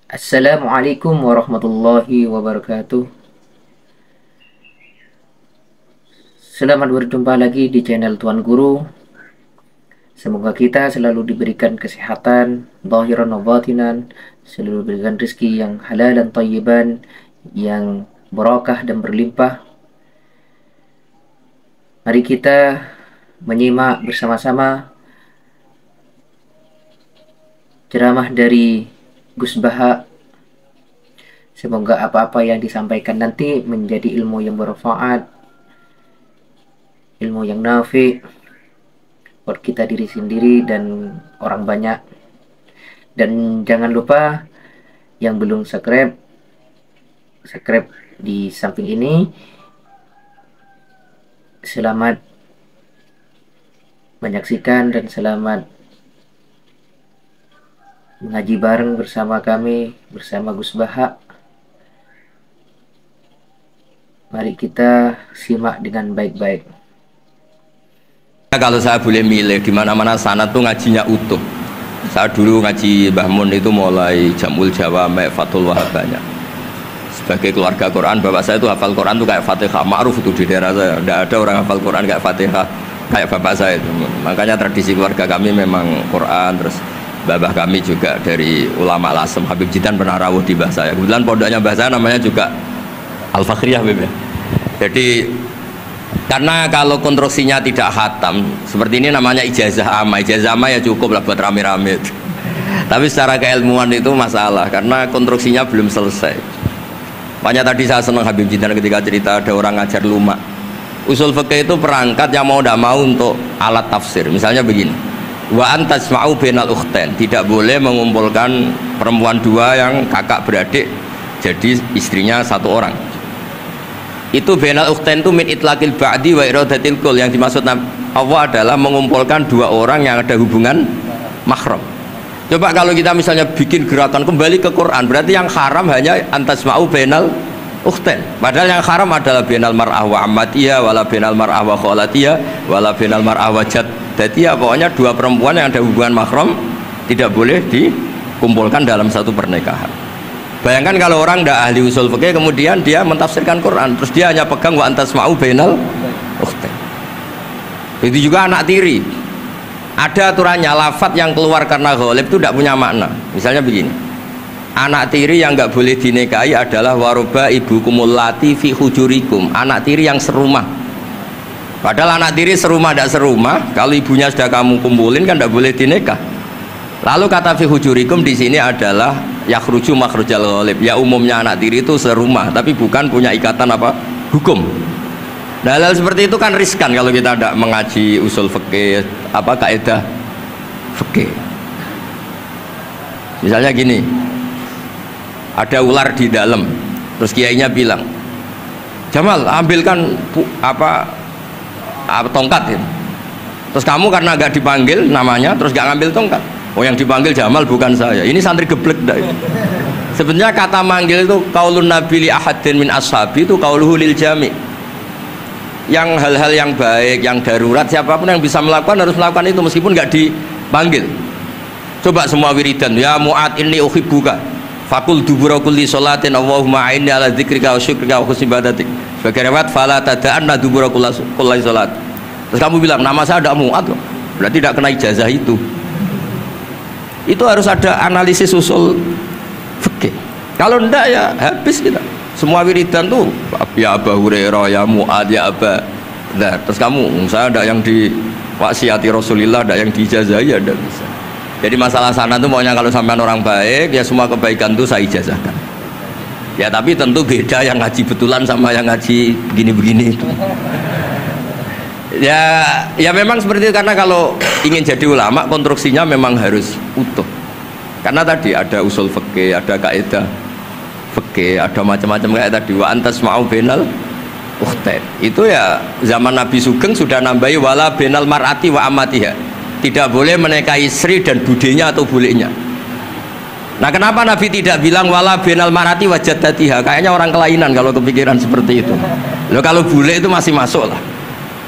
Assalamualaikum warahmatullahi wabarakatuh. Selamat berjumpa lagi di channel Tuan Guru. Semoga kita selalu diberikan kesehatan, zahiran wa batinan, selalu diberikan rezeki yang halal dan thayyiban, yang barakah dan berlimpah. Mari kita menyimak bersama-sama ceramah dari Gus Baha. Semoga apa-apa yang disampaikan nanti menjadi ilmu yang bermanfaat, ilmu yang nafi buat kita diri sendiri dan orang banyak. Dan jangan lupa yang belum subscribe di samping ini. Selamat menyaksikan dan selamat mengaji bareng bersama kami, bersama Gus Baha. Mari kita simak dengan baik-baik. Kalau saya boleh milih di mana-mana sana tuh ngajinya utuh. Saya dulu ngaji Mbah Mun itu mulai Jamul Jawame, Fathul Wahab banyak. Sebagai keluarga Quran, bapak saya itu hafal Quran tuh kayak Fatihah, ma'ruf itu di daerah saya. Tidak ada orang hafal Quran kayak Fatihah kayak bapak saya itu. Makanya tradisi keluarga kami memang Quran. Terus babah kami juga dari ulama Lasem, Habib Jidan pernah rawuh di mbah saya. Kebetulan pondoknya mbah saya namanya juga Al-Fakhriyah, Habib ya. Jadi karena kalau konstruksinya tidak khatam seperti ini namanya ijazah amma. Ijazah amma ya cukup lah buat rame-rame. Tapi secara keilmuan itu masalah karena konstruksinya belum selesai. Makanya tadi saya senang Habib Jidan ketika cerita ada orang ngajar lumak. Usul fikih itu perangkat yang mau tidak mau untuk alat tafsir. Misalnya begini, wa antasma'u bainal ukhtain, tidak boleh mengumpulkan perempuan dua yang kakak beradik jadi istrinya satu orang. Itu bainal ukhtain itu min itlaqil ba'di wa iradatil kul. Yang dimaksud Allah adalah mengumpulkan dua orang yang ada hubungan mahram. Coba kalau kita misalnya bikin gerakan kembali ke Quran, berarti yang haram hanya antasma'u bainal ukhtain. Padahal yang haram adalah bainal mar'ah wa ammatiyah, wala bainal mar'ah wa khalatiyah, wala bainal mar'ah wa jaddatiyah. Pokoknya dua perempuan yang ada hubungan mahram tidak boleh dikumpulkan dalam satu pernikahan. Bayangkan kalau orang tidak ahli usul fikih kemudian dia mentafsirkan Quran, terus dia hanya pegang wa antasma'u bainal ukhtain. Itu juga anak tiri. Ada aturannya, lafadz yang keluar karena ghalib itu tidak punya makna. Misalnya begini, anak tiri yang nggak boleh dinikahi adalah waroba ibu kumulati fi hujurikum, anak tiri yang serumah. Padahal anak tiri serumah tidak serumah, kalau ibunya sudah kamu kumpulin kan tidak boleh dinikah. Lalu kata fi hujurikum di sini adalah yakhruju makhrujal ghalib. Ya umumnya anak tiri itu serumah, tapi bukan punya ikatan apa hukum. Nah, hal seperti itu kan riskan kalau kita tidak mengaji usul fikih, apa kaidah fikih. Misalnya gini, ada ular di dalam, terus kiainya bilang, Jamal ambilkan tongkat. Terus kamu karena agak dipanggil namanya, terus gak ngambil tongkat. Oh yang dipanggil Jamal bukan saya. Ini santri geblek dah. Sebenarnya kata manggil itu qaulun nabi li ahadin min ashabi itu qauluhu lil jami'. Yang hal-hal yang baik, yang darurat, siapapun yang bisa melakukan harus melakukan itu meskipun nggak dipanggil. Coba semua wiridan, ya Mu'ad inni uhibbuka fakul dubura kulli sholatin Allahumma a'inni ala dzikrika wa syukrika wa husni ibadatik. Sebagai riwayat fala tada'anna dubura kulli sholat. Terus kamu bilang nama saya ada Mu'ad, berarti tidak kena ijazah itu. Itu harus ada analisis usul fikih. Kalau enggak ya habis kita. Semua wiridan tuh ya Abu Hurairah, ya Mu'ad, ya Aba. Nah, terus kamu, saya ada yang di wasiati Rasulullah, ada yang diijazahi, ada bisa. Jadi masalah sana tuh maunya kalau sampean orang baik, ya semua kebaikan tuh saya ijazahkan. Ya tapi tentu beda yang ngaji betulan sama yang ngaji begini-begini itu. Ya memang seperti itu karena kalau ingin jadi ulama konstruksinya memang harus utuh. Karena tadi ada usul fikih, ada kaidah fikih, ada macam-macam kayak tadi wa antasma'u bainal ukhtain. Itu ya zaman Nabi Sugeng sudah nambahi wala bainal mar'ati wa amatiha. Tidak boleh menikahi istri dan budenya atau bulenya. Nah, kenapa Nabi tidak bilang wala bainal mar'ati wa jaddatiha? Kayaknya orang kelainan kalau kepikiran seperti itu. Loh kalau bule itu masih masuk lah.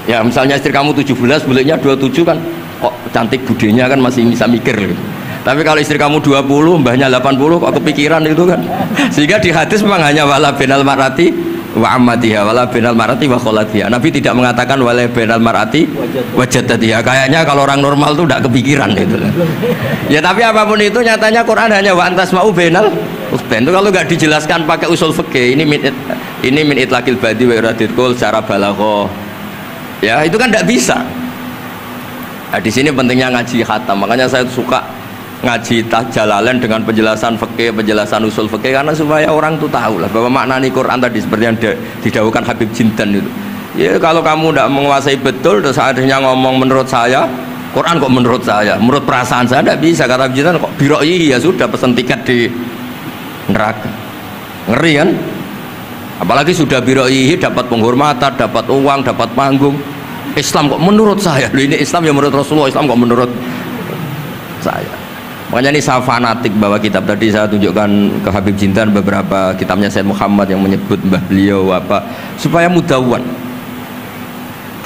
Ya misalnya istri kamu 17, bulenya 27 kan kok cantik budenya kan masih bisa mikir gitu. Tapi kalau istri kamu 20, mbahnya 80, kok kepikiran itu kan. Sehingga di hadis memang hanya wala benal marati wa ammatiha, wala benal marati wa kholatiha. Nabi tidak mengatakan wala benal marati wa jaddatiha. Kayaknya kalau orang normal tuh tidak kepikiran itu. Ya tapi apapun itu nyatanya Quran hanya wa antas ma'u benal ukhtain. Itu kalau nggak dijelaskan pakai usul fikih, ini min itlaqil badi wa iradil qul secara balaghah. Ya, itu kan tidak bisa. Nah, di sini pentingnya ngaji khatam. Makanya saya suka ngaji Jalalain dengan penjelasan fikih, penjelasan usul fikih, karena supaya orang tuh tahu lah bahwa maknani Quran tadi seperti yang didahulukan Habib Jintan itu. Ya kalau kamu tidak menguasai betul, terus akhirnya ngomong menurut saya, Quran kok menurut saya, menurut perasaan saya tidak bisa. Kata Habib Jintan kok biroi, ya sudah pesan tiket di neraka. Ngeri kan? Apalagi sudah biroi dapat penghormatan, dapat uang, dapat panggung. Islam kok menurut saya, ini Islam yang menurut Rasulullah, Islam kok menurut saya. Makanya ini saya fanatik bahwa kitab tadi saya tunjukkan ke Habib Jintan beberapa kitabnya Said Muhammad yang menyebut mbah beliau apa supaya mudawan.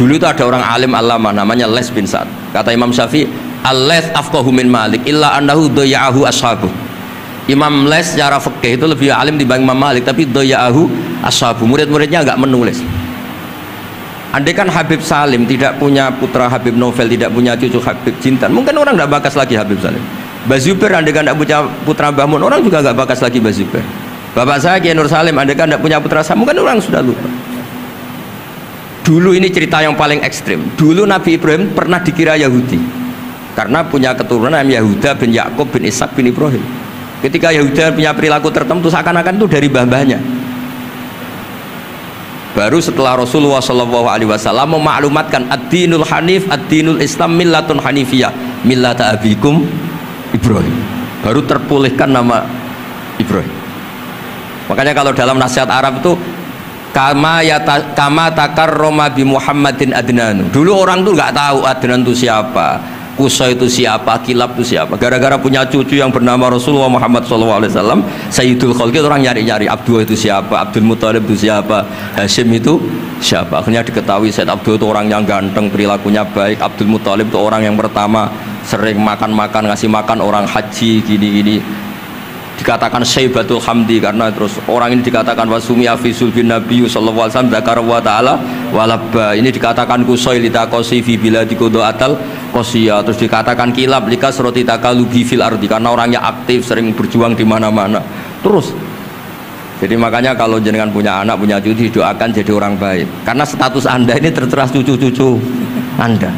Dulu itu ada orang alim alama namanya Les bin Sa'ad. Kata Imam Syafi'i, "Al-Les afqahu min Malik illa annahu dayya'ahu ashabuh." Imam Les secara fikih itu lebih alim dibanding Imam Malik, tapi dayya'ahu ashabuh. Murid-muridnya enggak menulis. Andai kan Habib Salim tidak punya putra Habib Novel, tidak punya cucu Habib Jintan, mungkin orang tidak bakas lagi Habib Salim. Mbah Zubair andai kan tidak punya putra Mbah Mun, orang juga nggak bakas lagi Mbah Zubair. Bapak saya Kiai Nur Salim andai kan tidak punya putra saya, mungkin orang sudah lupa. Dulu ini cerita yang paling ekstrim. Dulu Nabi Ibrahim pernah dikira Yahudi karena punya keturunan namanya Yahuda bin Yakub bin Ishak bin Ibrahim. Ketika Yahuda punya perilaku tertentu seakan-akan itu dari mbah-mbahnya. Baru setelah Rasulullah SAW memaklumatkan ad-dinul hanif, ad-dinul Islam millatun hanifiyah, millata abikum Ibrahim. Baru terpulihkan nama Ibrahim. Makanya kalau dalam nasihat Arab itu kama takarroma bi Muhammadin adnan. Dulu orang tuh nggak tahu Adnan itu siapa, Qusay itu siapa, Kilab itu siapa. Gara-gara punya cucu yang bernama Rasulullah Muhammad SAW, Sayyidul Khalqi, orang nyari-nyari Abdul itu siapa, Abdul Muthalib itu siapa, Hashim itu siapa. Akhirnya diketahui Sayyid Abdul itu orang yang ganteng, perilakunya baik. Abdul Muthalib itu orang yang pertama sering makan-makan, ngasih makan orang haji, gini-gini. Dikatakan Syaibatul Hamdi karena terus orang ini dikatakan wasumi afisul bin Nabi sallallahu alaihi wasallam dzakara wa ta'ala walabba. Ini dikatakan Qusay litaqasi fi biladi qudaatal qasiyah. Terus dikatakan Kilab likasrati takalubi fil ardi karena orangnya aktif, sering berjuang di mana-mana. Terus jadi makanya kalau jenengan punya anak, punya cucu, doakan jadi orang baik. Karena status Anda ini tertera cucu-cucu Anda.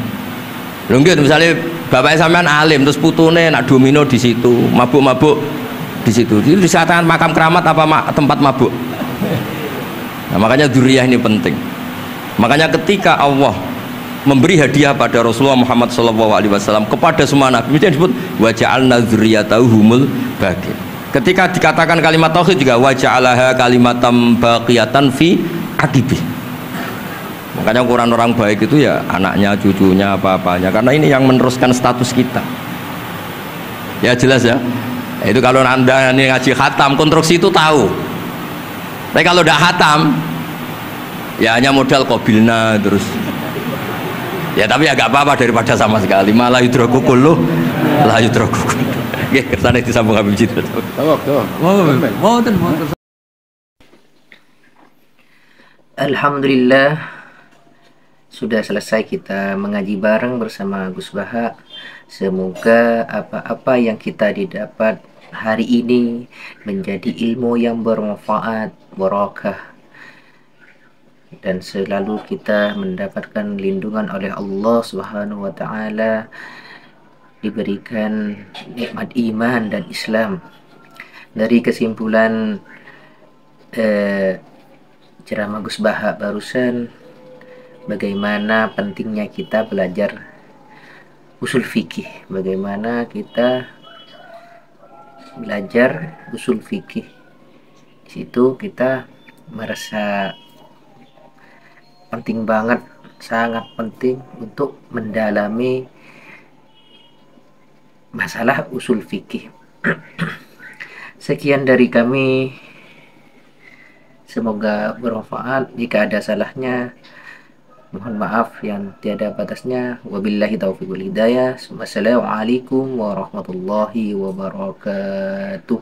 Lho nggih misalnya bapaknya sampean alim terus putune nak domino di situ, mabuk-mabuk di situ. Itu disatakan makam keramat apa tempat mabuk. Nah, makanya dzurriyyah ini penting. Makanya ketika Allah memberi hadiah pada Rasulullah Muhammad SAW kepada semua nabi, itu disebut wa ja'alna dzurriyyatahu humul baqin. Ketika dikatakan kalimat tauhid juga wa ja'alaha kalimatam baqiyatan fi aqibi. Makanya ukuran orang baik itu ya anaknya, cucunya, apa-apanya, karena ini yang meneruskan status kita. Ya jelas ya. Itu kalau Anda ini ngaji khatam, konstruksi itu tahu. Tapi kalau tidak khatam, ya hanya modal kobilna terus. Ya tapi agak apa-apa daripada sama sekali. Malah yudroku loh, lah yudroku. Oke, kersane disambung Habib Jintan. Alhamdulillah sudah selesai kita mengaji bareng bersama Gus Baha. Semoga apa-apa yang kita didapat hari ini menjadi ilmu yang bermanfaat, barakah, dan selalu kita mendapatkan lindungan oleh Allah Subhanahu wa taala, diberikan nikmat iman dan Islam. Dari kesimpulan ceramah Gus Baha barusan, bagaimana pentingnya kita belajar usul fikih, bagaimana kita belajar usul fikih. Di situ kita merasa penting banget, sangat penting untuk mendalami masalah usul fikih. Sekian dari kami, semoga bermanfaat. Jika ada salahnya Mohon maaf yang tiada batasnya. Wabillahi taufiq wal hidayah. Wassalamualaikum warahmatullahi wabarakatuh.